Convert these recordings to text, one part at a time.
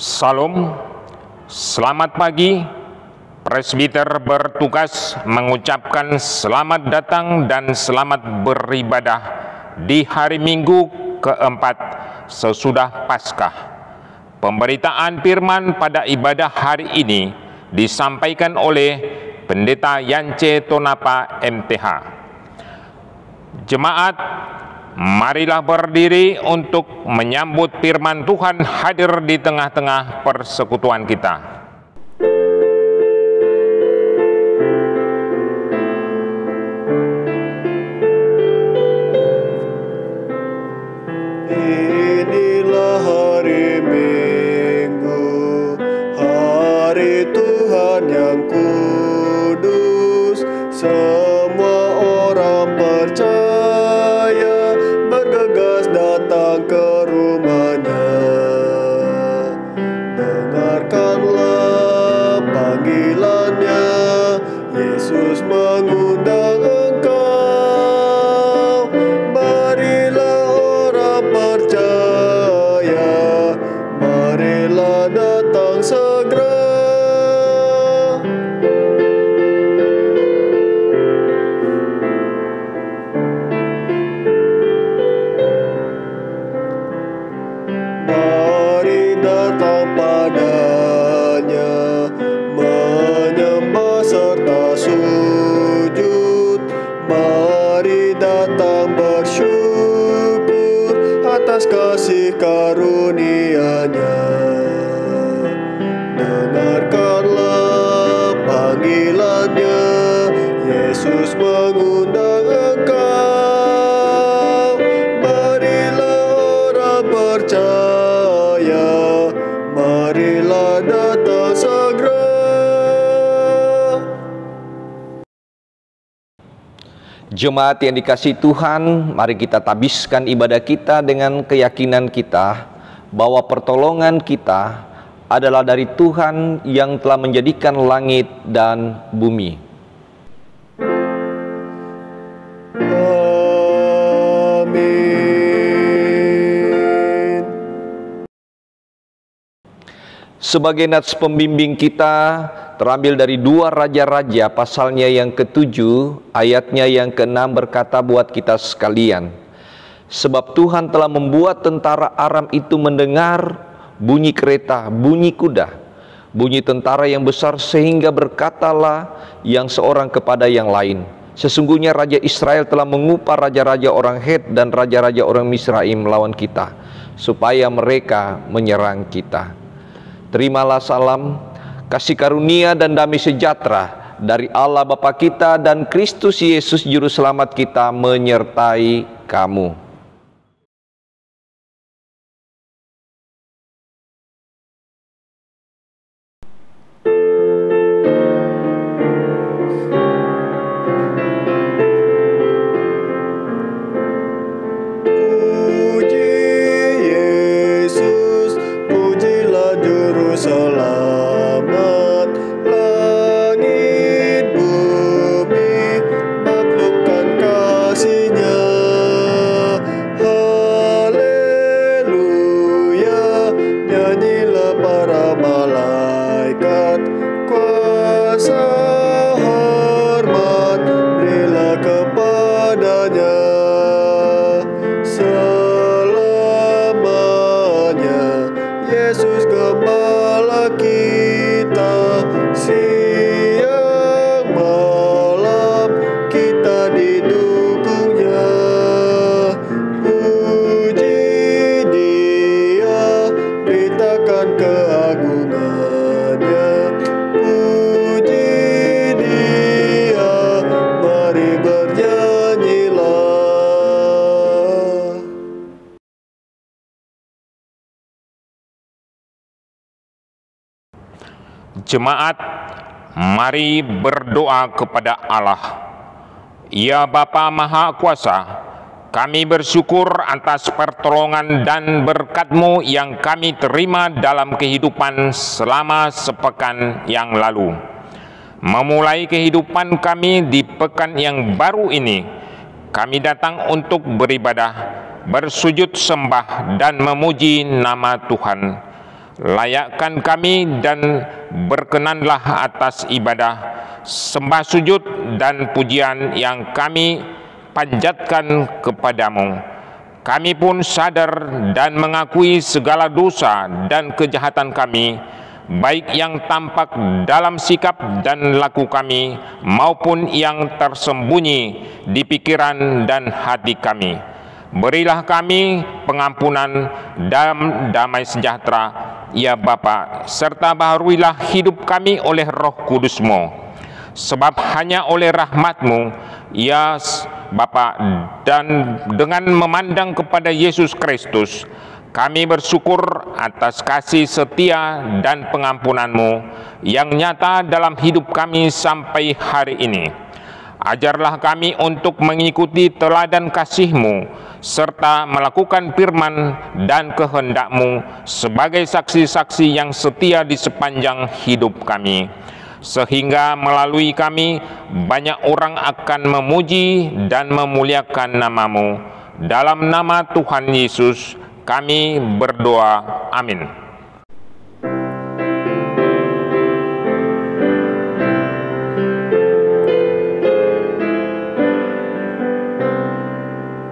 Salam, selamat pagi. Presbiter bertugas mengucapkan selamat datang dan selamat beribadah di hari Minggu keempat sesudah Paskah. Pemberitaan firman pada ibadah hari ini disampaikan oleh Pendeta Yance Tonapa MTH. Jemaat, marilah berdiri untuk menyambut firman Tuhan hadir di tengah-tengah persekutuan kita. Inilah hari Minggu, hari Tuhan yang kudus. Semua orang percaya bergegas datang ke rumahnya. Dengarkanlah panggilannya, Yesus mengundang engkau. Marilah orang percaya, marilah datang segera. Mari datang padanya, menyembah serta sujud. Mari datang bersyukur atas kasih karunia-Nya. Dengarkanlah panggilannya, Yesus mengundang engkau. Marilah orang percaya, marilah datang segera. Jemaat yang dikasihi Tuhan, mari kita tabiskan ibadah kita dengan keyakinan kita bahwa pertolongan kita adalah dari Tuhan yang telah menjadikan langit dan bumi. Amin. Sebagai nats pembimbing kita terambil dari 2 Raja-Raja pasalnya yang ke-7 ayatnya yang ke-6 berkata buat kita sekalian, sebab Tuhan telah membuat tentara Aram itu mendengar bunyi kereta, bunyi kuda, bunyi tentara yang besar, sehingga berkatalah yang seorang kepada yang lain, sesungguhnya Raja Israel telah mengupah raja-raja orang Het dan raja-raja orang Misraim melawan kita, supaya mereka menyerang kita. Terimalah salam, kasih karunia dan damai sejahtera dari Allah Bapa kita dan Kristus Yesus Juru Selamat kita menyertai kamu. Puji Yesus, pujilah Juru Selamat. Langit bumi maklumkan kasih-Nya. Haleluya, nyanyilah para malaikat. Kuasa hormat berilah kepadanya. Selamanya Yesus Gembala kita, siang malam kita didukung-Nya. Puji Dia, beritakan keagungan-Nya. Puji Dia, mari bernyanyilah. Jemaat, mari berdoa kepada Allah. Ya Bapa Maha Kuasa, kami bersyukur atas pertolongan dan berkat-Mu yang kami terima dalam kehidupan selama sepekan yang lalu. Memulai kehidupan kami di pekan yang baru ini, kami datang untuk beribadah, bersujud sembah dan memuji nama Tuhan. Layakkan kami dan berkenanlah atas ibadah, sembah sujud dan pujian yang kami panjatkan kepadamu. Kami pun sadar dan mengakui segala dosa dan kejahatan kami, baik yang tampak dalam sikap dan laku kami, maupun yang tersembunyi di pikiran dan hati kami. Berilah kami pengampunan dan damai sejahtera, ya Bapa, serta baharuilah hidup kami oleh Roh Kudus-Mu. Sebab hanya oleh rahmat-Mu, ya Bapa, dan dengan memandang kepada Yesus Kristus, kami bersyukur atas kasih setia dan pengampunan-Mu yang nyata dalam hidup kami sampai hari ini. Ajarlah kami untuk mengikuti teladan kasih-Mu, serta melakukan firman dan kehendak-Mu sebagai saksi-saksi yang setia di sepanjang hidup kami, sehingga melalui kami banyak orang akan memuji dan memuliakan nama-Mu. Dalam nama Tuhan Yesus kami berdoa, amin.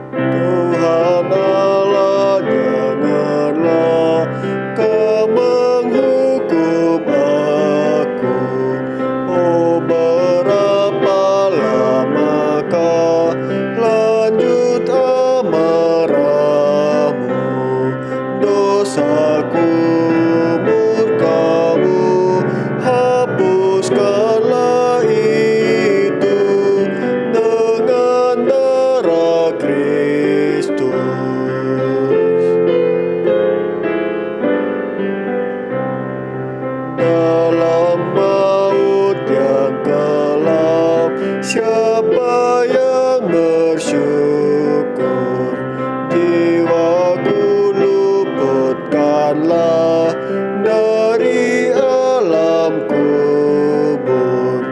Tuhan Allah, janganlah Kau menghukum aku. Oh, berapa lamakah lanjut amarah-Mu? Dosaku, murka-Mu, hapuskanlah itu dengan darah Kristus. Dalam maut yang kelam, siapa yang bersyukur? Jiwaku luputkanlah dari alam kubur.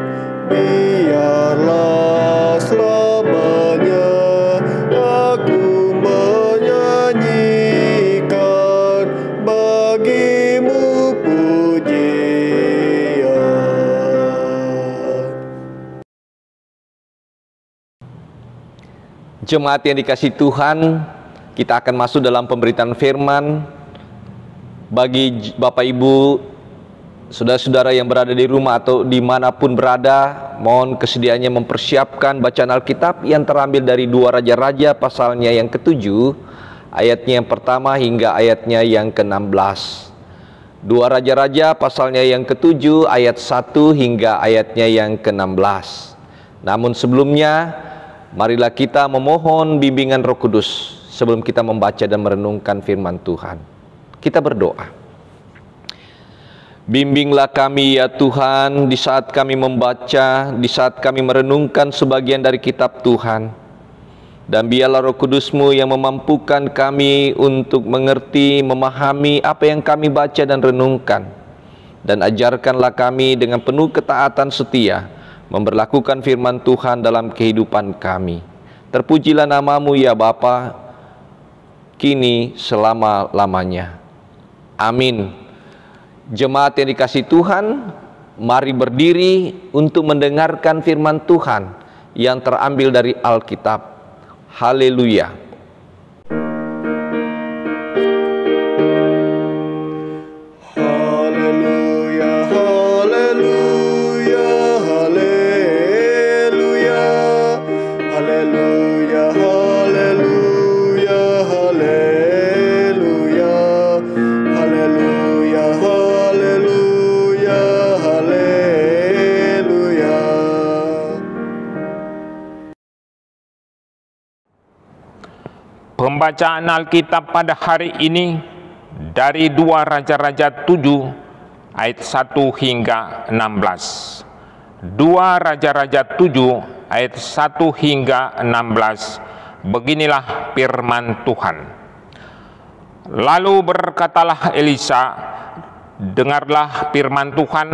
Biarlah selamanya aku menyanyikan bagi-Mu pujian. Jemaat yang dikasihi Tuhan, kita akan masuk dalam pemberitaan firman. Bagi Bapak Ibu, saudara-saudara yang berada di rumah atau dimanapun berada, mohon kesediaannya mempersiapkan bacaan Alkitab yang terambil dari 2 Raja-Raja pasalnya yang ke-7, ayatnya yang pertama hingga ayatnya yang ke-16. 2 Raja-Raja pasalnya yang ke-7, ayat 1 hingga ayatnya yang ke-16. Namun sebelumnya, marilah kita memohon bimbingan Roh Kudus sebelum kita membaca dan merenungkan firman Tuhan. Kita berdoa. Bimbinglah kami ya Tuhan di saat kami membaca, di saat kami merenungkan sebagian dari kitab Tuhan. Dan biarlah Roh Kudus-Mu yang memampukan kami untuk mengerti, memahami apa yang kami baca dan renungkan. Dan ajarkanlah kami dengan penuh ketaatan setia memberlakukan firman Tuhan dalam kehidupan kami. Terpujilah nama-Mu ya Bapa, kini selama-lamanya. Amin. Jemaat yang dikasihi Tuhan, mari berdiri untuk mendengarkan firman Tuhan yang terambil dari Alkitab. Haleluya. Haleluya, haleluya, haleluya, haleluya, haleluya, haleluya, haleluya, haleluya, haleluya. Pembacaan Alkitab pada hari ini dari 2 Raja-Raja 7 ayat 1 hingga 16. 2 Raja-Raja 7 ayat 1 hingga 16. Beginilah firman Tuhan. Lalu berkatalah Elisa, dengarlah firman Tuhan.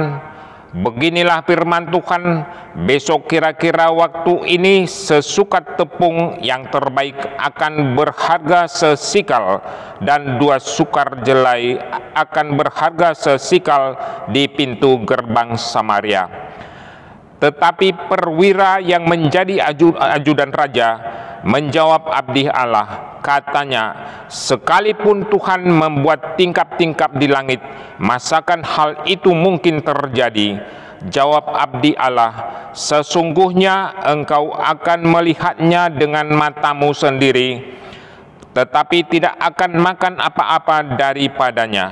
Beginilah firman Tuhan, besok kira-kira waktu ini sesukat tepung yang terbaik akan berharga sesikal, dan 2 sukar jelai akan berharga sesikal di pintu gerbang Samaria. Tetapi perwira yang menjadi ajudan raja menjawab abdi Allah, katanya, sekalipun Tuhan membuat tingkap-tingkap di langit, masakan hal itu mungkin terjadi? Jawab abdi Allah, sesungguhnya engkau akan melihatnya dengan matamu sendiri, tetapi tidak akan makan apa-apa daripadanya.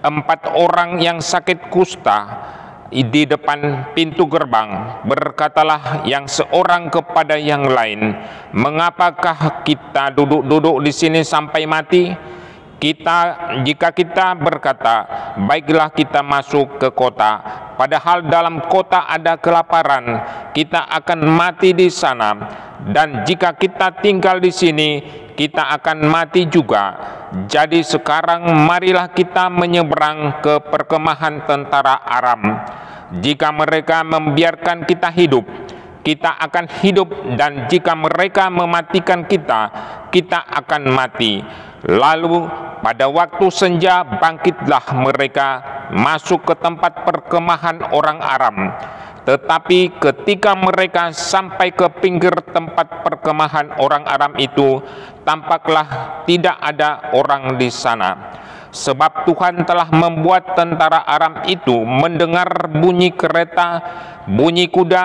4 orang yang sakit kusta di depan pintu gerbang, berkatalah yang seorang kepada yang lain, mengapakah kita duduk-duduk di sini sampai mati? Jika kita berkata, baiklah kita masuk ke kota, padahal dalam kota ada kelaparan, kita akan mati di sana. Dan jika kita tinggal di sini, kita akan mati juga. Jadi sekarang marilah kita menyeberang ke perkemahan tentara Aram. Jika mereka membiarkan kita hidup, kita akan hidup, dan jika mereka mematikan kita, kita akan mati. Lalu pada waktu senja bangkitlah mereka masuk ke tempat perkemahan orang Aram. Tetapi ketika mereka sampai ke pinggir tempat perkemahan orang Aram itu, tampaklah tidak ada orang di sana. Sebab Tuhan telah membuat tentara Aram itu mendengar bunyi kereta, bunyi kuda,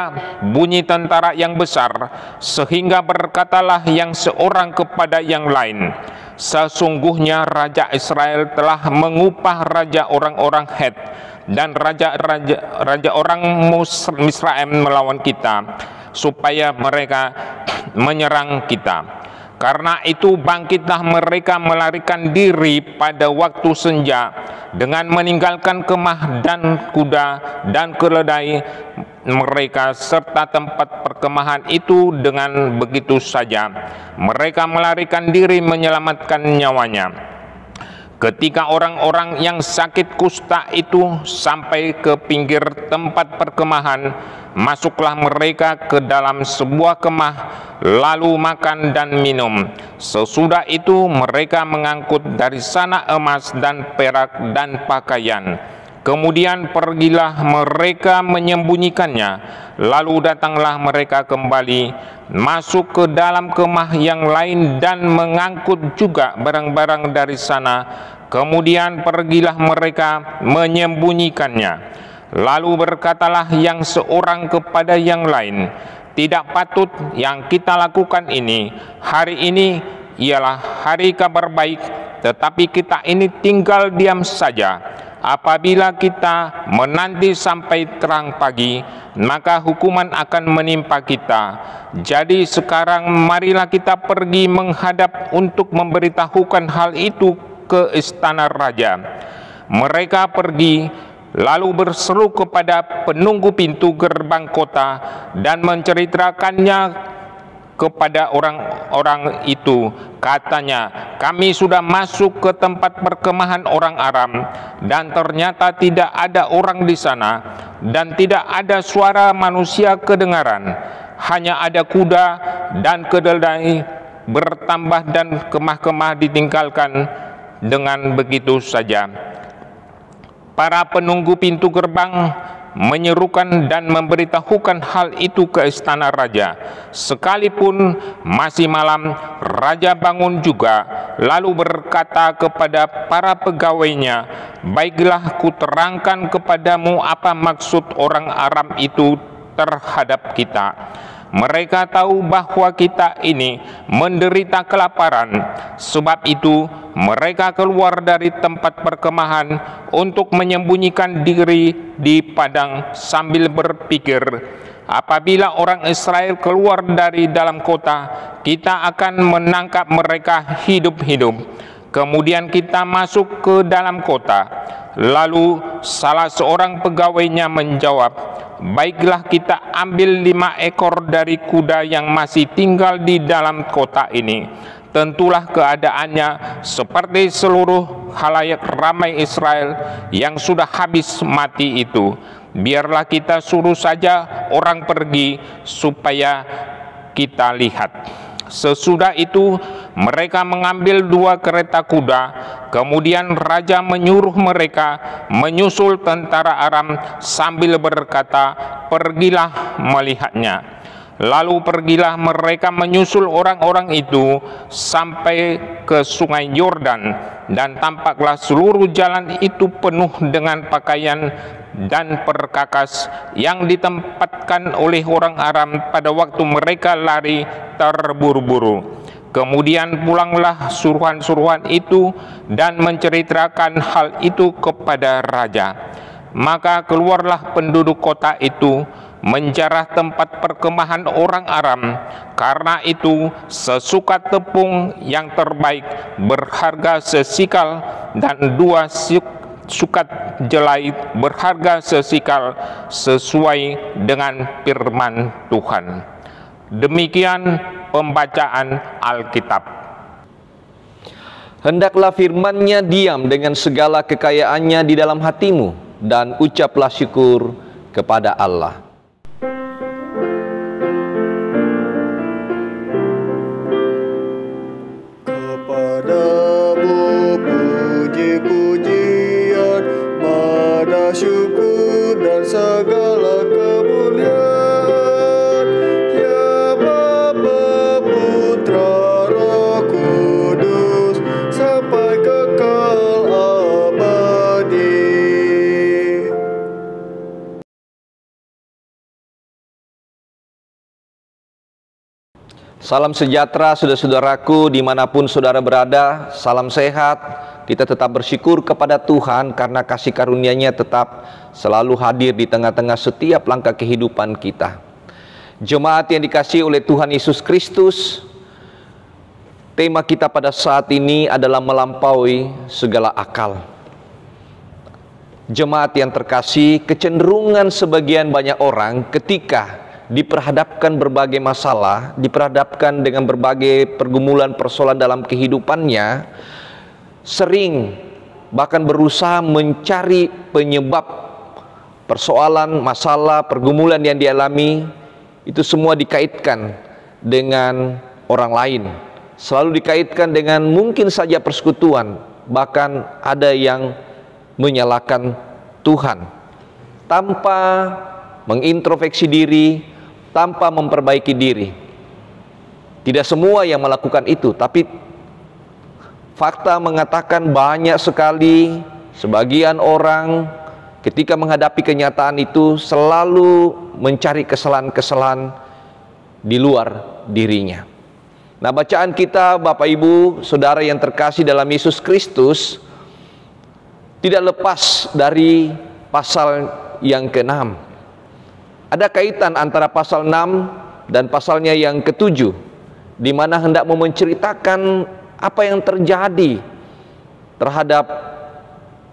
bunyi tentara yang besar, sehingga berkatalah yang seorang kepada yang lain, sesungguhnya Raja Israel telah mengupah raja orang-orang Het dan raja orang Misraim melawan kita, supaya mereka menyerang kita. Karena itu bangkitlah mereka melarikan diri pada waktu senja, dengan meninggalkan kemah dan kuda dan keledai mereka serta tempat perkemahan itu. Dengan begitu saja mereka melarikan diri menyelamatkan nyawanya. Ketika orang-orang yang sakit kusta itu sampai ke pinggir tempat perkemahan, masuklah mereka ke dalam sebuah kemah, lalu makan dan minum. Sesudah itu mereka mengangkut dari sana emas dan perak dan pakaian. Kemudian pergilah mereka menyembunyikannya. Lalu datanglah mereka kembali, masuk ke dalam kemah yang lain dan mengangkut juga barang-barang dari sana. Kemudian pergilah mereka menyembunyikannya. Lalu berkatalah yang seorang kepada yang lain, tidak patut yang kita lakukan ini. Hari ini ialah hari kabar baik, tetapi kita ini tinggal diam saja. Apabila kita menanti sampai terang pagi, maka hukuman akan menimpa kita. Jadi sekarang marilah kita pergi menghadap untuk memberitahukan hal itu ke istana raja. Mereka pergi lalu berseru kepada penunggu pintu gerbang kota dan menceritakannya kepada orang-orang itu. Katanya, kami sudah masuk ke tempat perkemahan orang Aram, dan ternyata tidak ada orang di sana, dan tidak ada suara manusia kedengaran. Hanya ada kuda dan keledai bertambah, dan kemah-kemah ditinggalkan dengan begitu saja. Para penunggu pintu gerbang menyerukan dan memberitahukan hal itu ke istana raja. Sekalipun masih malam, raja bangun juga, lalu berkata kepada para pegawainya, baiklah kuterangkan kepadamu apa maksud orang Aram itu terhadap kita. Mereka tahu bahwa kita ini menderita kelaparan. Sebab itu mereka keluar dari tempat perkemahan untuk menyembunyikan diri di padang sambil berpikir, apabila orang Israel keluar dari dalam kota, kita akan menangkap mereka hidup-hidup. Kemudian kita masuk ke dalam kota. Lalu salah seorang pegawainya menjawab, baiklah kita ambil 5 ekor dari kuda yang masih tinggal di dalam kota ini. Tentulah keadaannya seperti seluruh khalayak ramai Israel yang sudah habis mati itu. Biarlah kita suruh saja orang pergi supaya kita lihat. Sesudah itu mereka mengambil 2 kereta kuda. Kemudian raja menyuruh mereka menyusul tentara Aram sambil berkata, "Pergilah melihatnya." Lalu pergilah mereka menyusul orang-orang itu sampai ke sungai Yordan, dan tampaklah seluruh jalan itu penuh dengan pakaian dan perkakas yang ditempatkan oleh orang Aram pada waktu mereka lari terburu-buru. Kemudian pulanglah suruhan-suruhan itu dan menceritakan hal itu kepada raja. Maka keluarlah penduduk kota itu menjarah tempat perkemahan orang Aram. Karena itu sesukat tepung yang terbaik berharga sesikal, dan 2 sukat jelai berharga sesikal, sesuai dengan firman Tuhan. Demikian pembacaan Alkitab. Hendaklah firman-Nya diam dengan segala kekayaannya di dalam hatimu, dan ucaplah syukur kepada Allah. Kepadamu puji-pujian, pada syukur dan segala kemuliaan, ya Bapa, Putra, Roh Kudus, sampai kekal abadi. Salam sejahtera saudara-saudaraku dimanapun saudara berada, salam sehat. Kita tetap bersyukur kepada Tuhan karena kasih karunia-Nya tetap selalu hadir di tengah-tengah setiap langkah kehidupan kita. Jemaat yang dikasihi oleh Tuhan Yesus Kristus, tema kita pada saat ini adalah melampaui segala akal. Jemaat yang terkasih, kecenderungan sebagian banyak orang ketika diperhadapkan berbagai masalah, diperhadapkan dengan berbagai pergumulan persoalan dalam kehidupannya, sering bahkan berusaha mencari penyebab persoalan, masalah, pergumulan yang dialami. Itu semua dikaitkan dengan orang lain, selalu dikaitkan dengan mungkin saja persekutuan, bahkan ada yang menyalahkan Tuhan tanpa mengintrospeksi diri, tanpa memperbaiki diri. Tidak semua yang melakukan itu, tapi fakta mengatakan banyak sekali sebagian orang ketika menghadapi kenyataan itu selalu mencari kesalahan-kesalahan di luar dirinya. Nah, bacaan kita Bapak Ibu Saudara yang terkasih dalam Yesus Kristus tidak lepas dari pasal yang ke-6. Ada kaitan antara pasal 6 dan pasalnya yang ke-7, di mana hendak menceritakan apa yang terjadi terhadap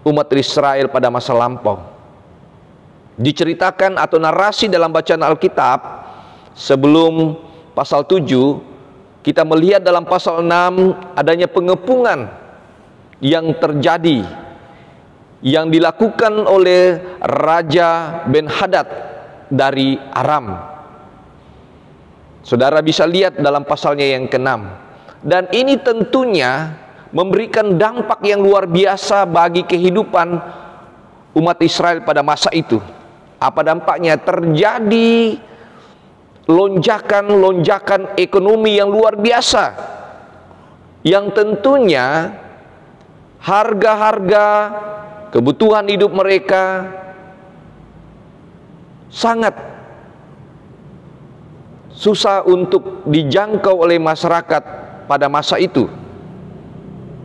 umat Israel pada masa lampau. Diceritakan atau narasi dalam bacaan Alkitab sebelum pasal 7, kita melihat dalam pasal 6 adanya pengepungan yang terjadi, yang dilakukan oleh Raja Ben-Hadad dari Aram. Saudara bisa lihat dalam pasalnya yang ke-6. Dan ini tentunya memberikan dampak yang luar biasa bagi kehidupan umat Israel pada masa itu. Apa dampaknya? Terjadi lonjakan ekonomi yang luar biasa, yang tentunya harga-harga kebutuhan hidup mereka sangat susah untuk dijangkau oleh masyarakat pada masa itu.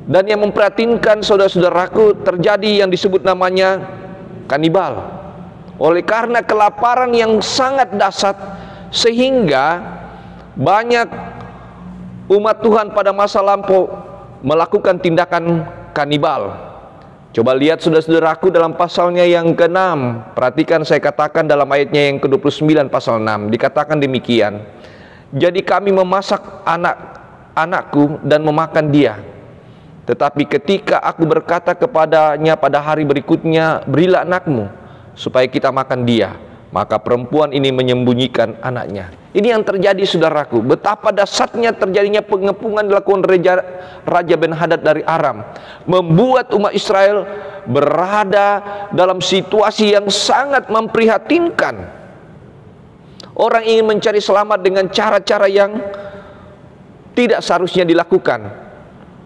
Dan yang memprihatinkan saudara-saudaraku, terjadi yang disebut namanya kanibal. Oleh karena kelaparan yang sangat dahsyat, sehingga banyak umat Tuhan pada masa lampau melakukan tindakan kanibal. Coba lihat saudara-saudaraku dalam pasalnya yang ke-6. Perhatikan saya katakan dalam ayatnya yang ke-29 pasal 6. Dikatakan demikian. Jadi kami memasak anakku dan memakan dia. Tetapi ketika aku berkata kepadanya pada hari berikutnya, berilah anakmu, supaya kita makan dia. Maka perempuan ini menyembunyikan anaknya. Ini yang terjadi, saudaraku. Betapa dahsyatnya terjadinya pengepungan dilakukan Raja Ben-Hadad dari Aram, membuat umat Israel berada dalam situasi yang sangat memprihatinkan. Orang ingin mencari selamat dengan cara-cara yang tidak seharusnya dilakukan.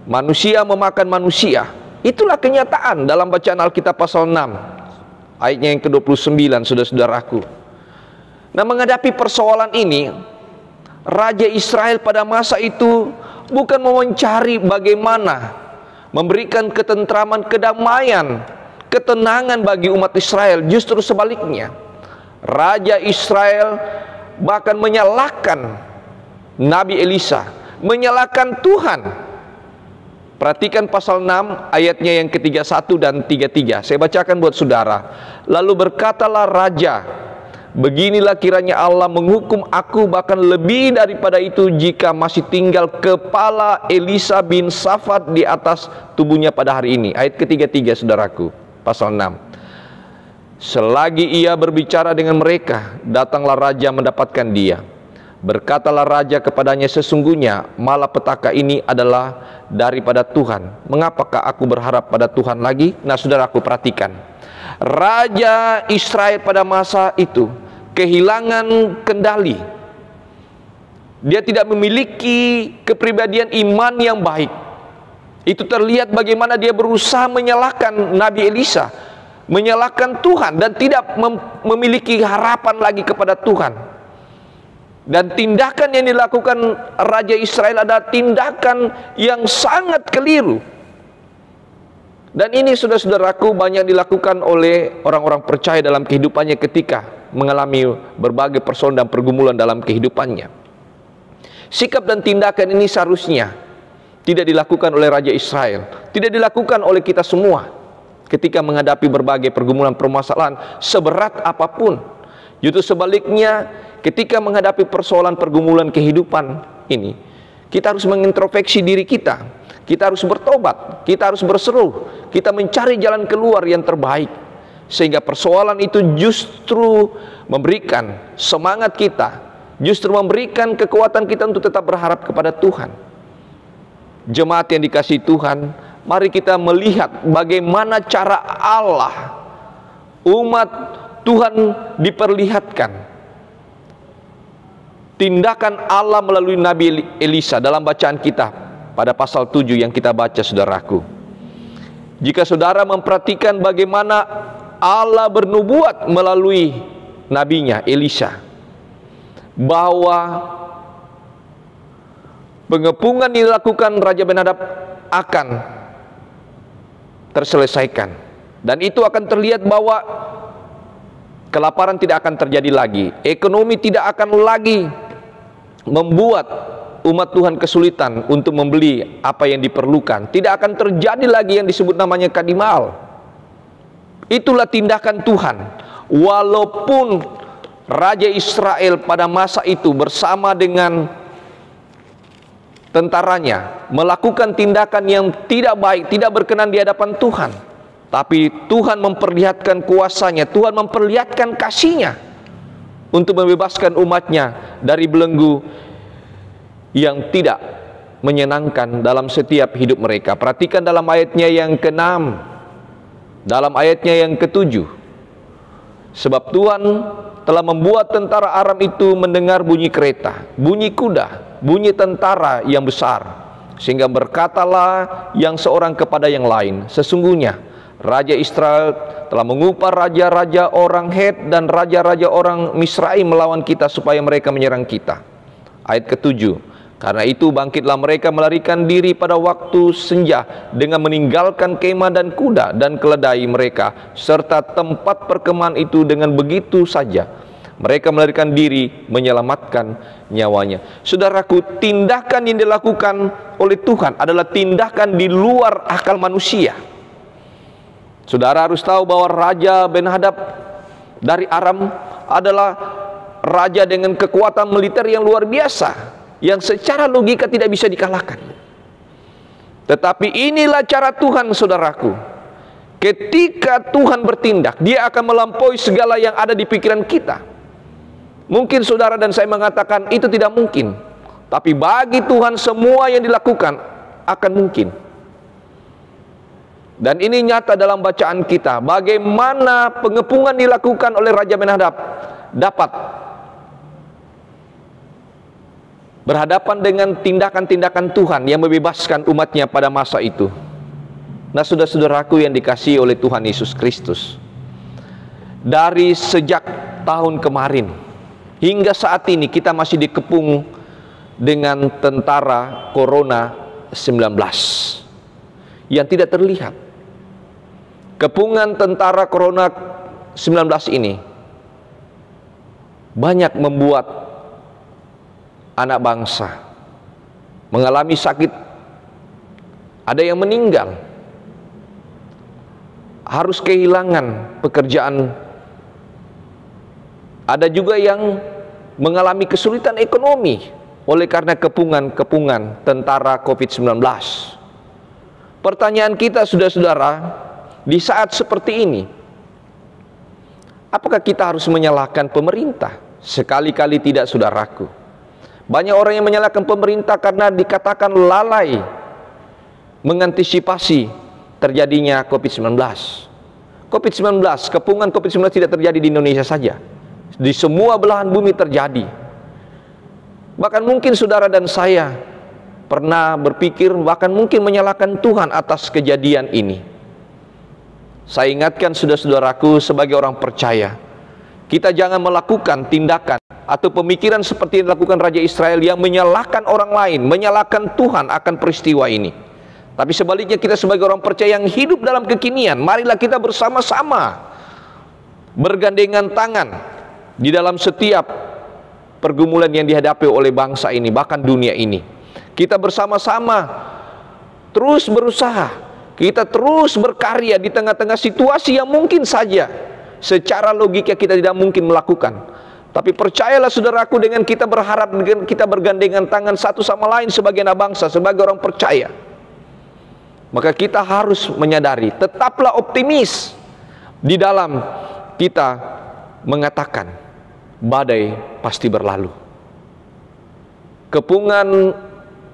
Manusia memakan manusia. Itulah kenyataan dalam bacaan Alkitab pasal 6 ayatnya yang ke-29, saudara-saudaraku. Nah, menghadapi persoalan ini, Raja Israel pada masa itu bukan mau mencari bagaimana memberikan ketentraman, kedamaian, ketenangan bagi umat Israel. Justru sebaliknya, Raja Israel bahkan menyalahkan Nabi Elisa, menyalahkan Tuhan. Perhatikan pasal 6 ayatnya yang ke-31 dan 33. Saya bacakan buat saudara. Lalu berkatalah raja, beginilah kiranya Allah menghukum aku bahkan lebih daripada itu jika masih tinggal kepala Elisa bin Safat di atas tubuhnya pada hari ini. Ayat ke-33, saudaraku, pasal 6. Selagi ia berbicara dengan mereka, datanglah raja mendapatkan dia. Berkatalah raja kepadanya, sesungguhnya malapetaka ini adalah daripada Tuhan. Mengapakah aku berharap pada Tuhan lagi? Nah, saudaraku, perhatikan. Raja Israel pada masa itu kehilangan kendali. Dia tidak memiliki kepribadian iman yang baik. Itu terlihat bagaimana dia berusaha menyalahkan Nabi Elisa, menyalahkan Tuhan, dan tidak memiliki harapan lagi kepada Tuhan. Dan tindakan yang dilakukan Raja Israel adalah tindakan yang sangat keliru. Dan ini, saudara-saudaraku, banyak dilakukan oleh orang-orang percaya dalam kehidupannya ketika mengalami berbagai persoalan dan pergumulan dalam kehidupannya. Sikap dan tindakan ini seharusnya tidak dilakukan oleh Raja Israel, tidak dilakukan oleh kita semua ketika menghadapi berbagai pergumulan permasalahan seberat apapun. Justru sebaliknya, ketika menghadapi persoalan pergumulan kehidupan ini, kita harus mengintrospeksi diri kita. Kita harus bertobat, kita harus berseru, kita mencari jalan keluar yang terbaik, sehingga persoalan itu justru memberikan semangat kita, justru memberikan kekuatan kita untuk tetap berharap kepada Tuhan. Jemaat yang dikasihi Tuhan, mari kita melihat bagaimana cara Allah, umat Tuhan diperlihatkan tindakan Allah melalui Nabi Elisa dalam bacaan kita pada pasal 7 yang kita baca, saudaraku. Jika saudara memperhatikan bagaimana Allah bernubuat melalui nabinya Elisa, bahwa pengepungan dilakukan Raja Ben-Hadad akan terselesaikan, dan itu akan terlihat bahwa kelaparan tidak akan terjadi lagi, ekonomi tidak akan lagi membuat umat Tuhan kesulitan untuk membeli apa yang diperlukan. Tidak akan terjadi lagi yang disebut namanya kadimal. Itulah tindakan Tuhan. Walaupun Raja Israel pada masa itu bersama dengan tentaranya melakukan tindakan yang tidak baik, tidak berkenan di hadapan Tuhan, tapi Tuhan memperlihatkan kuasanya, Tuhan memperlihatkan kasih-Nya untuk membebaskan umatnya dari belenggu yang tidak menyenangkan dalam setiap hidup mereka. Perhatikan dalam ayatnya yang ke-6, dalam ayatnya yang ke-7. Sebab Tuhan telah membuat tentara Aram itu mendengar bunyi kereta, bunyi kuda, bunyi tentara yang besar, sehingga berkatalah yang seorang kepada yang lain, sesungguhnya Raja Israel telah mengupah raja-raja orang Het dan raja-raja orang Misraim melawan kita supaya mereka menyerang kita. Ayat ke-7. Karena itu bangkitlah mereka melarikan diri pada waktu senja dengan meninggalkan kemah dan kuda dan keledai mereka serta tempat perkemahan itu dengan begitu saja. Mereka melarikan diri menyelamatkan nyawanya. Saudaraku, tindakan yang dilakukan oleh Tuhan adalah tindakan di luar akal manusia. Saudara harus tahu bahwa Raja Ben-Hadad dari Aram adalah raja dengan kekuatan militer yang luar biasa, yang secara logika tidak bisa dikalahkan. Tetapi inilah cara Tuhan, saudaraku. Ketika Tuhan bertindak, Dia akan melampaui segala yang ada di pikiran kita. Mungkin saudara dan saya mengatakan itu tidak mungkin, tapi bagi Tuhan semua yang dilakukan akan mungkin. Dan ini nyata dalam bacaan kita, bagaimana pengepungan dilakukan oleh Raja Ben-Hadad dapat berhadapan dengan tindakan-tindakan Tuhan yang membebaskan umatnya pada masa itu. Nah, saudara-saudaraku yang dikasihi oleh Tuhan Yesus Kristus, dari sejak tahun kemarin hingga saat ini kita masih dikepung dengan tentara Corona-19 yang tidak terlihat. Kepungan tentara Corona-19 ini banyak membuat anak bangsa mengalami sakit, ada yang meninggal, harus kehilangan pekerjaan, ada juga yang mengalami kesulitan ekonomi oleh karena kepungan tentara COVID-19. Pertanyaan kita, saudara-saudara, di saat seperti ini, apakah kita harus menyalahkan pemerintah? Sekali-kali tidak, saudaraku. Banyak orang yang menyalahkan pemerintah karena dikatakan lalai mengantisipasi terjadinya COVID-19. COVID-19, kepungan COVID-19 tidak terjadi di Indonesia saja. Di semua belahan bumi terjadi. Bahkan mungkin saudara dan saya pernah berpikir, bahkan mungkin menyalahkan Tuhan atas kejadian ini. Saya ingatkan saudara-saudaraku sebagai orang percaya, kita jangan melakukan tindakan atau pemikiran seperti yang dilakukan Raja Israel yang menyalahkan orang lain, menyalahkan Tuhan akan peristiwa ini. Tapi sebaliknya, kita sebagai orang percaya yang hidup dalam kekinian, marilah kita bersama-sama bergandengan tangan di dalam setiap pergumulan yang dihadapi oleh bangsa ini, bahkan dunia ini. Kita bersama-sama terus berusaha, kita terus berkarya di tengah-tengah situasi yang mungkin saja secara logika kita tidak mungkin melakukan. Tapi percayalah saudaraku, dengan kita berharap, dengan kita bergandengan tangan satu sama lain sebagai anak bangsa, sebagai orang percaya, maka kita harus menyadari, tetaplah optimis di dalam kita mengatakan badai pasti berlalu. Kepungan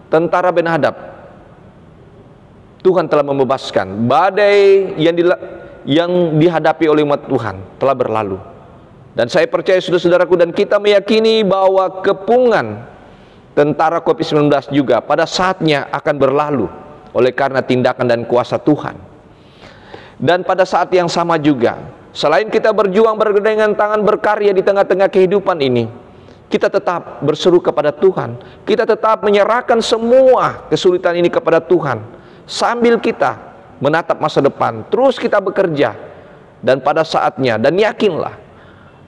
tentara Ben-Hadad, Tuhan telah membebaskan. Badai yang dihadapi oleh umat Tuhan telah berlalu. Dan saya percaya saudara-saudaraku, dan kita meyakini bahwa kepungan tentara COVID-19 juga pada saatnya akan berlalu oleh karena tindakan dan kuasa Tuhan. Dan pada saat yang sama juga, selain kita berjuang bergandengan tangan berkarya di tengah-tengah kehidupan ini, kita tetap berseru kepada Tuhan. Kita tetap menyerahkan semua kesulitan ini kepada Tuhan, sambil kita menatap masa depan. Terus kita bekerja, dan pada saatnya, dan yakinlah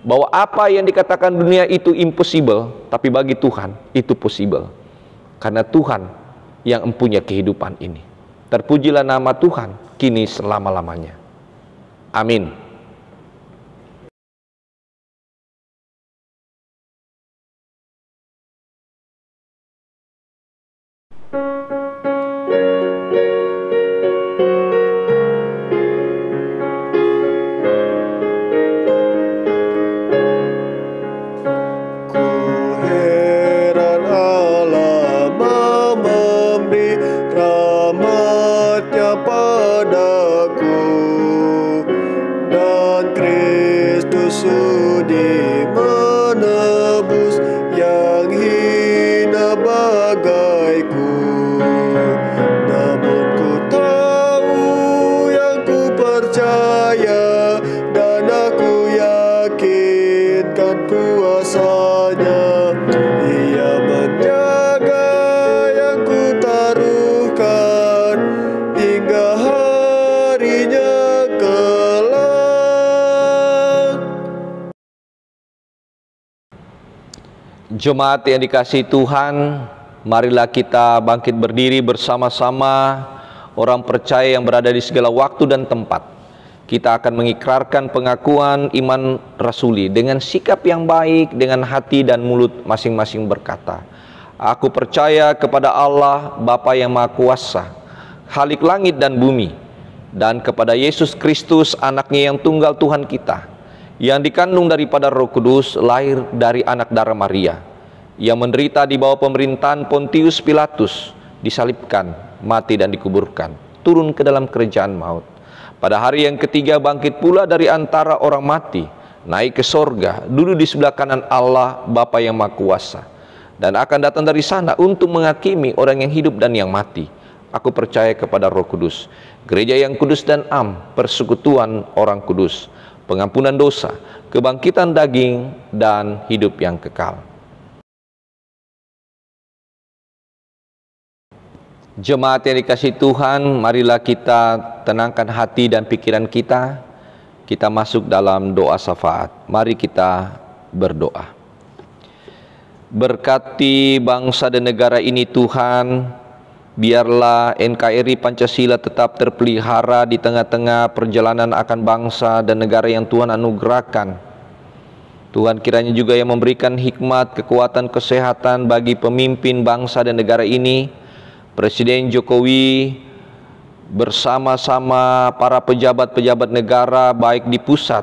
bahwa apa yang dikatakan dunia itu impossible, tapi bagi Tuhan itu possible, karena Tuhan yang mempunyai kehidupan ini. Terpujilah nama Tuhan kini selama-lamanya. Amin. Jemaat yang dikasihi Tuhan, marilah kita bangkit berdiri bersama-sama orang percaya yang berada di segala waktu dan tempat. Kita akan mengikrarkan pengakuan iman rasuli dengan sikap yang baik, dengan hati dan mulut masing-masing berkata, aku percaya kepada Allah Bapa yang Maha Kuasa, Khalik langit dan bumi, dan kepada Yesus Kristus, anaknya yang tunggal Tuhan kita, yang dikandung daripada Roh Kudus, lahir dari anak darah Maria, yang menderita di bawah pemerintahan Pontius Pilatus, disalibkan, mati dan dikuburkan, turun ke dalam kerajaan maut. Pada hari yang ketiga bangkit pula dari antara orang mati, naik ke sorga, duduk di sebelah kanan Allah Bapa yang Maha Kuasa, dan akan datang dari sana untuk menghakimi orang yang hidup dan yang mati. Aku percaya kepada Roh Kudus, gereja yang kudus dan am, persekutuan orang kudus, pengampunan dosa, kebangkitan daging, dan hidup yang kekal. Jemaat yang dikasihi Tuhan, marilah kita tenangkan hati dan pikiran kita. Kita masuk dalam doa syafaat. Mari kita berdoa. Berkati bangsa dan negara ini Tuhan, biarlah NKRI Pancasila tetap terpelihara di tengah-tengah perjalanan akan bangsa dan negara yang Tuhan anugerahkan. Tuhan kiranya juga yang memberikan hikmat, kekuatan, kesehatan bagi pemimpin bangsa dan negara ini, Presiden Jokowi bersama-sama para pejabat-pejabat negara baik di pusat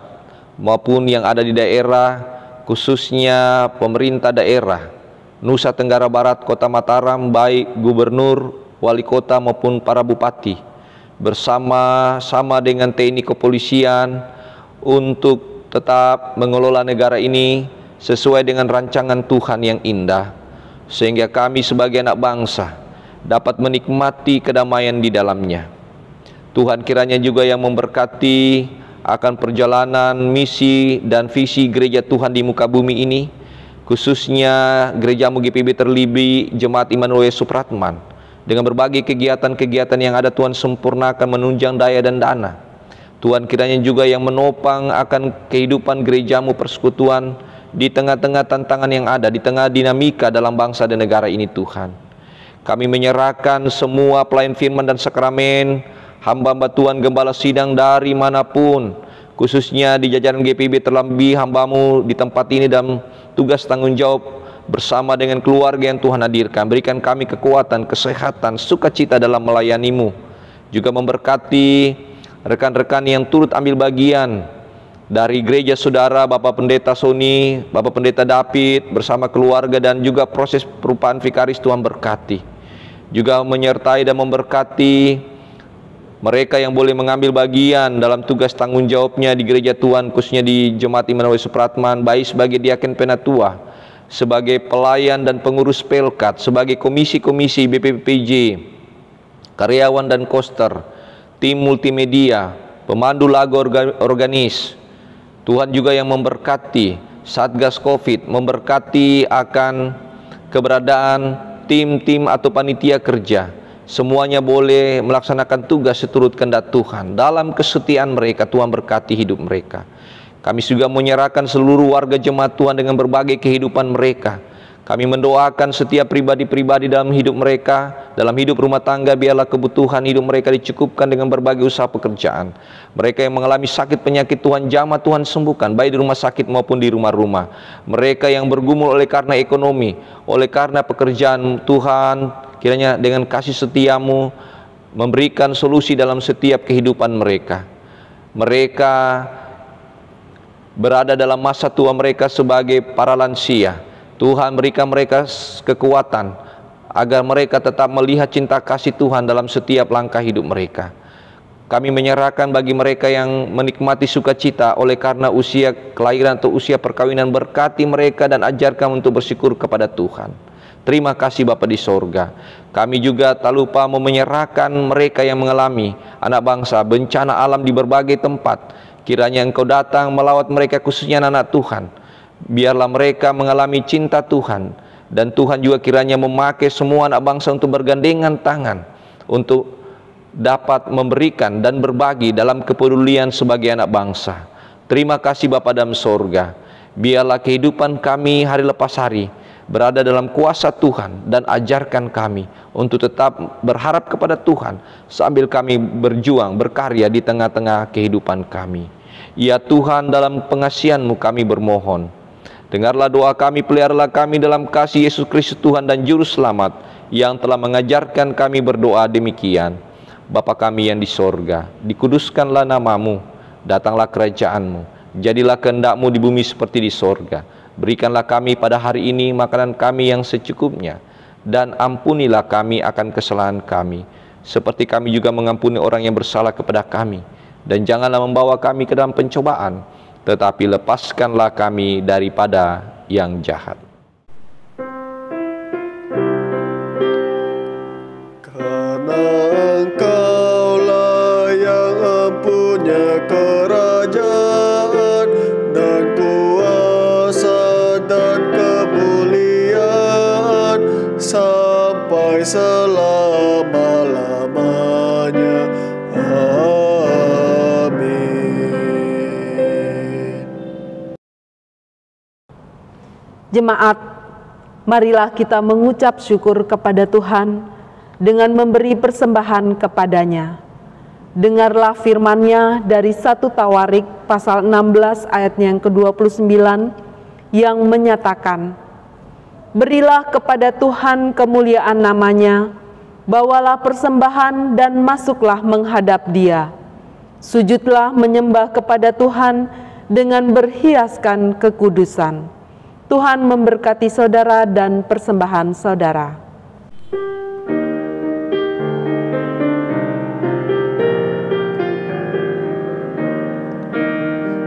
maupun yang ada di daerah, khususnya pemerintah daerah Nusa Tenggara Barat, Kota Mataram, baik gubernur, wali kota maupun para bupati, bersama-sama dengan TNI Kepolisian untuk tetap mengelola negara ini sesuai dengan rancangan Tuhan yang indah, sehingga kami sebagai anak bangsa dapat menikmati kedamaian di dalamnya. Tuhan kiranya juga yang memberkati akan perjalanan misi dan visi gereja Tuhan di muka bumi ini, khususnya gerejamu GPB Terlibi, Jemaat Immanuel Supratman, dengan berbagai kegiatan-kegiatan yang ada Tuhan sempurnakan menunjang daya dan dana. Tuhan kiranya juga yang menopang akan kehidupan gerejamu persekutuan di tengah-tengah tantangan yang ada, di tengah dinamika dalam bangsa dan negara ini Tuhan. Kami menyerahkan semua pelayan firman dan sakramen, hamba-hamba Tuhan, gembala sidang dari manapun, khususnya di jajaran GPB Terlambi, hambamu di tempat ini dalam tugas tanggung jawab bersama dengan keluarga yang Tuhan hadirkan. Berikan kami kekuatan, kesehatan, sukacita dalam melayanimu. Juga memberkati rekan-rekan yang turut ambil bagian dari gereja saudara, Bapak Pendeta Sony, Bapak Pendeta David bersama keluarga, dan juga proses perubahan vikaris Tuhan berkati. Juga menyertai dan memberkati mereka yang boleh mengambil bagian dalam tugas tanggung jawabnya di gereja Tuhan, khususnya di Jemaat Immanuel Supratman, baik sebagai diaken penatua, sebagai pelayan dan pengurus pelkat, sebagai komisi-komisi BPPJ, karyawan dan koster, tim multimedia, pemandu lagu organis. Tuhan juga yang memberkati Satgas Covid, memberkati akan keberadaan tim-tim atau panitia kerja, semuanya boleh melaksanakan tugas seturut kehendak Tuhan. Dalam kesetiaan mereka, Tuhan berkati hidup mereka. Kami juga menyerahkan seluruh warga jemaat Tuhan dengan berbagai kehidupan mereka. Kami mendoakan setiap pribadi-pribadi dalam hidup mereka, dalam hidup rumah tangga, biarlah kebutuhan hidup mereka dicukupkan dengan berbagai usaha pekerjaan. Mereka yang mengalami sakit penyakit, Tuhan jamah, Tuhan sembuhkan, baik di rumah sakit maupun di rumah-rumah. Mereka yang bergumul oleh karena ekonomi, oleh karena pekerjaan, Tuhan kiranya dengan kasih setiamu memberikan solusi dalam setiap kehidupan mereka. Mereka berada dalam masa tua mereka sebagai para lansia. Tuhan berikan mereka kekuatan agar mereka tetap melihat cinta kasih Tuhan dalam setiap langkah hidup mereka. Kami menyerahkan bagi mereka yang menikmati sukacita oleh karena usia kelahiran atau usia perkawinan, berkati mereka dan ajarkan untuk bersyukur kepada Tuhan. Terima kasih Bapa di sorga. Kami juga tak lupa menyerahkan mereka yang mengalami anak bangsa bencana alam di berbagai tempat. Kiranya Engkau datang melawat mereka, khususnya anak Tuhan. Biarlah mereka mengalami cinta Tuhan, dan Tuhan juga kiranya memakai semua anak bangsa untuk bergandengan tangan untuk dapat memberikan dan berbagi dalam kepedulian sebagai anak bangsa. Terima kasih Bapa dalam sorga. Biarlah kehidupan kami hari lepas hari berada dalam kuasa Tuhan, dan ajarkan kami untuk tetap berharap kepada Tuhan sambil kami berjuang berkarya di tengah-tengah kehidupan kami. Ya Tuhan, dalam pengasihan-Mu kami bermohon, dengarlah doa kami, peliharalah kami dalam kasih Yesus Kristus Tuhan dan Juru Selamat yang telah mengajarkan kami berdoa demikian. Bapa kami yang di sorga, dikuduskanlah namamu, datanglah kerajaanmu, jadilah kehendak-mu di bumi seperti di sorga. Berikanlah kami pada hari ini makanan kami yang secukupnya, dan ampunilah kami akan kesalahan kami, seperti kami juga mengampuni orang yang bersalah kepada kami. Dan janganlah membawa kami ke dalam pencobaan, tetapi lepaskanlah kami daripada yang jahat. Karena Engkaulah yang mempunyai kerajaan dan kuasa dan kemuliaan sampai selama-lamanya. Amin. Jemaat, marilah kita mengucap syukur kepada Tuhan dengan memberi persembahan kepadanya. Dengarlah firman-Nya dari 1 Tawarik pasal 16 ayatnya yang ke-29 yang menyatakan, "Berilah kepada Tuhan kemuliaan namanya, bawalah persembahan dan masuklah menghadap Dia. Sujudlah menyembah kepada Tuhan dengan berhiaskan kekudusan." Tuhan memberkati saudara dan persembahan saudara.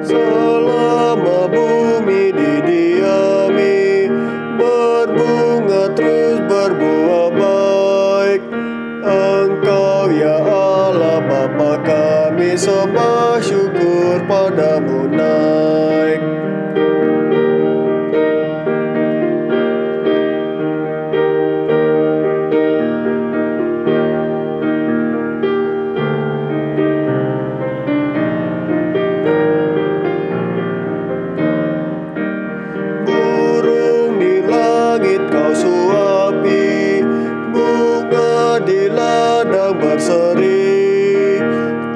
Selama bumi didiami, berbunga terus berbuah baik. Engkau ya Allah Bapa kami, sembah syukur padamu naik. Berseri,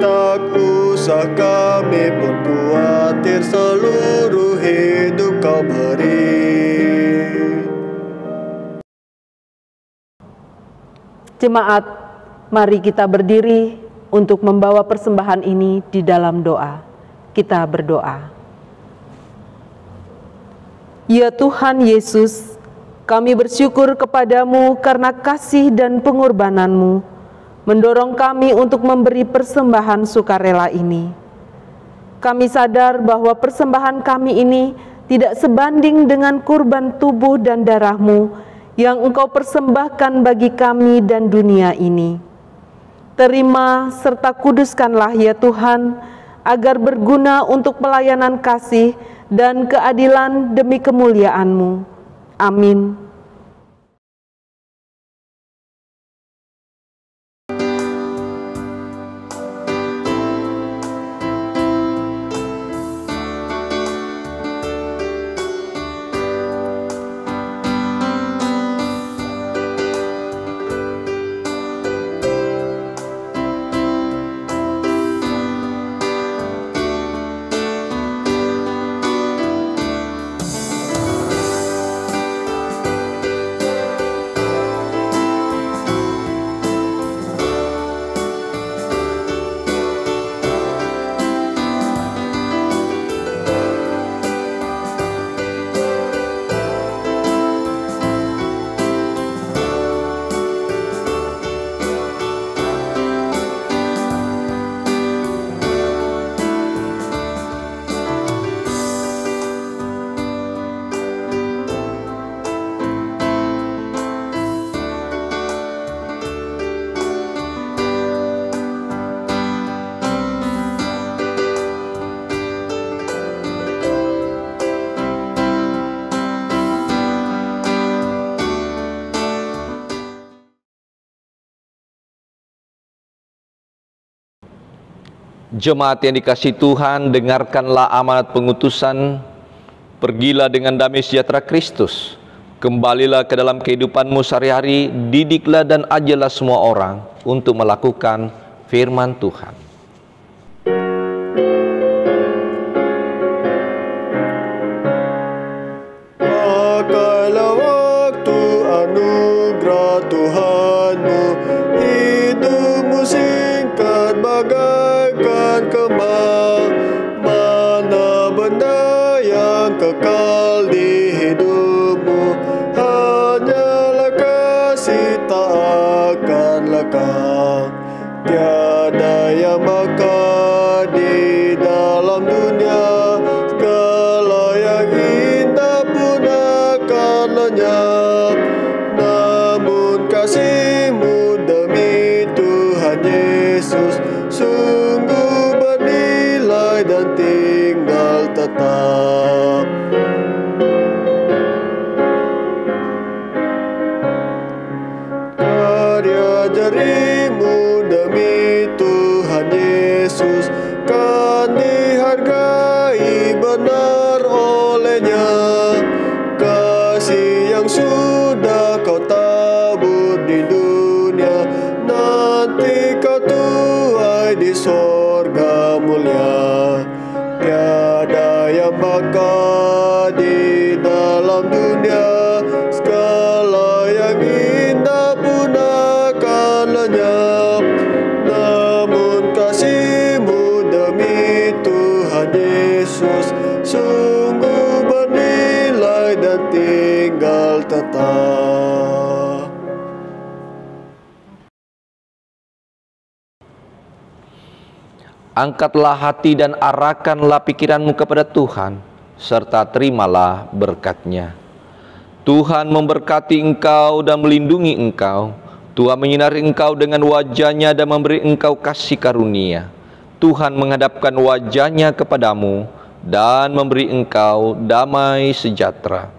tak usah kami pun khawatir, seluruh hidup Kau beri. Jemaat, mari kita berdiri untuk membawa persembahan ini di dalam doa. Kita berdoa. Ya Tuhan Yesus, kami bersyukur kepadamu karena kasih dan pengorbanan-Mu mendorong kami untuk memberi persembahan sukarela ini. Kami sadar bahwa persembahan kami ini tidak sebanding dengan kurban tubuh dan darah-Mu yang Engkau persembahkan bagi kami dan dunia ini. Terima serta kuduskanlah ya Tuhan, agar berguna untuk pelayanan kasih dan keadilan demi kemuliaan-Mu. Amin. Jemaat yang dikasihi Tuhan, dengarkanlah amanat pengutusan. Pergilah dengan damai sejahtera Kristus. Kembalilah ke dalam kehidupanmu sehari-hari, didiklah dan ajarlah semua orang untuk melakukan firman Tuhan. Pakailah waktu anugerah Tuhanmu, hidupmu sing bagaikan kemah. Mana benda yang kekal di hidupmu, hanyalah kasih tak akan lekang. Tiada yang bakal di dalam dunia, segala yang indah pun akan lenyap. Namun kasih-Mu demi Tuhan Yesus sungguh bernilai dan tinggal tetap. Karya jari-Mu demi Tuhan Yesus kan dihargai benar oleh-Nya. Kasih yang sudah Kau tabur di dunia, nanti Kau tuai di sorga mulia. Tiada yang bakal di dalam dunia, segala yang indah pun akan lenyap. Namun kasih-Mu demi Tuhan Yesus sungguh bernilai dan tinggal tetap. Angkatlah hati dan arahkanlah pikiranmu kepada Tuhan, serta terimalah berkat-Nya. Tuhan memberkati engkau dan melindungi engkau. Tuhan menyinari engkau dengan wajah-Nya dan memberi engkau kasih karunia. Tuhan menghadapkan wajah-Nya kepadamu dan memberi engkau damai sejahtera.